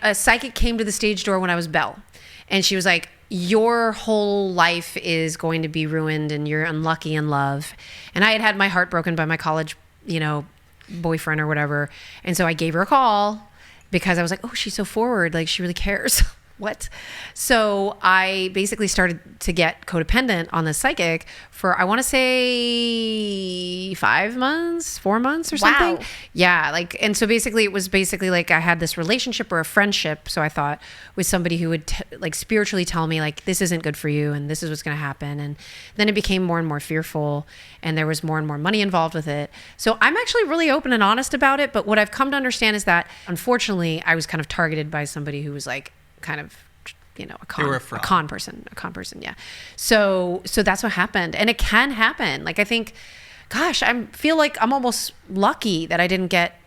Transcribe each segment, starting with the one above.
A psychic came to the stage door when I was Belle, and she was like, your whole life is going to be ruined and you're unlucky in love. And I had my heart broken by my college, boyfriend or whatever. And so I gave her a call because I was like, oh, she's so forward. Like, she really cares. What? So I basically started to get codependent on this psychic for, I want to say 4 months or something. Wow. Yeah. And so basically it was like I had this relationship or a friendship. So I thought with somebody who would spiritually tell me like, this isn't good for you and this is what's going to happen. And then it became more and more fearful and there was more and more money involved with it. So I'm actually really open and honest about it. But what I've come to understand is that unfortunately I was kind of targeted by somebody who was like, kind of, a con person. Yeah. So that's what happened. And it can happen. Like, I think, gosh, I feel like I'm almost lucky that I didn't get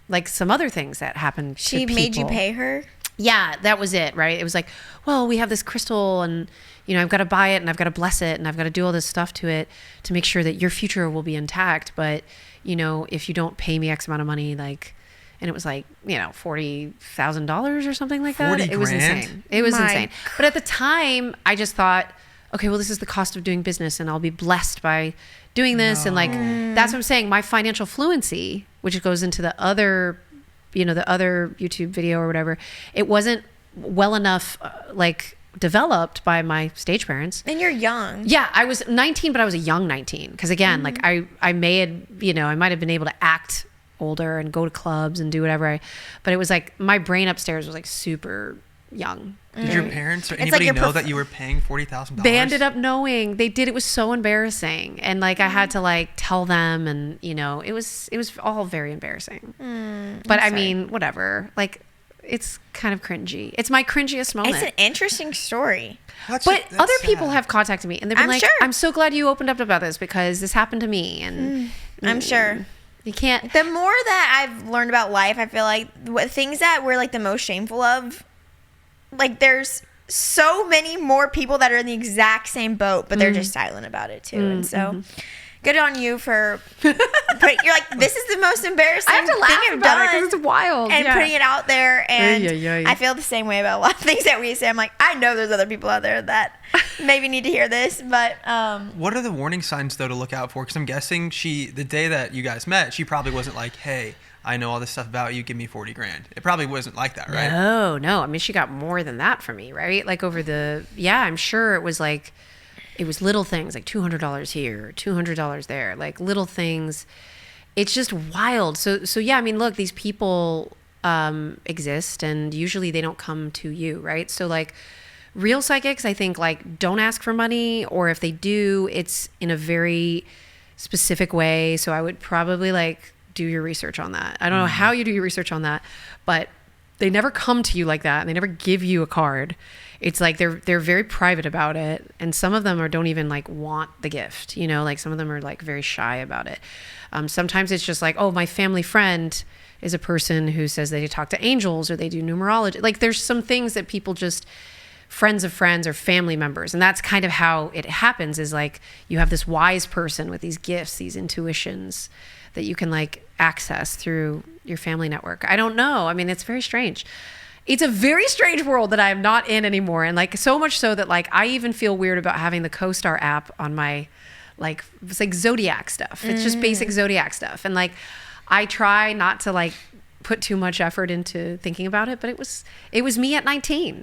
like some other things that happened to people. She made you pay her? Yeah, that was it, right? It was like, well, we have this crystal and, I've got to buy it and I've got to bless it and I've got to do all this stuff to it to make sure that your future will be intact. But, if you don't pay me X amount of money, like, and it was like, $40,000 or something like that. It was insane. It was insane. But at the time, I just thought, okay, well, this is the cost of doing business and I'll be blessed by doing this. And that's what I'm saying. My financial fluency, which goes into the other, the other YouTube video or whatever, it wasn't well enough, developed by my stage parents. And you're young. Yeah, I was 19, but I was a young 19. Because again, I may have, I might have been able to act older and go to clubs and do whatever but it was like my brain upstairs was like super young. Did your parents or anybody know that you were paying $40,000? They ended up knowing. They did. It was so embarrassing, and I had to tell them, and it was all very embarrassing. But I mean, whatever. It's kind of cringy. It's my cringiest moment. It's an interesting story. That's other people have contacted me and they've been I'm so glad you opened up about this because this happened to me, and I'm sure. You can't. The more that I've learned about life, I feel like things that we're the most shameful of, there's so many more people that are in the exact same boat, but they're just silent about it too. And so good on you for you're like, this is the most embarrassing I have to laugh thing I've about done, it because it's wild. And putting it out there. And I feel the same way about a lot of things that we say. I'm like, I know there's other people out there that maybe need to hear this, but what are the warning signs though to look out for? Because I'm guessing the day that you guys met, she probably wasn't like, hey, I know all this stuff about you, give me $40,000. It probably wasn't like that, right? No. I mean, she got more than that from me, right? I'm sure it was it was little things like $200 here, $200 there, little things. It's just wild. So yeah, I mean, look, these people exist and usually they don't come to you, right? So real psychics, I think don't ask for money, or if they do, it's in a very specific way. So I would probably do your research on that. I don't know how you do your research on that, but they never come to you like that and they never give you a card. It's they're very private about it, and some of them don't even want the gift, some of them are very shy about it. Sometimes it's just oh, my family friend is a person who says they talk to angels or they do numerology. There's some things that people just friends of friends or family members, and that's kind of how it happens, is you have this wise person with these gifts, these intuitions that you can access through your family network. I don't know. I mean, it's very strange. It's a very strange world that I am not in anymore. And so much so that I even feel weird about having the CoStar app on my, it's Zodiac stuff. It's just basic Zodiac stuff. And I try not to put too much effort into thinking about it, but it was me at 19.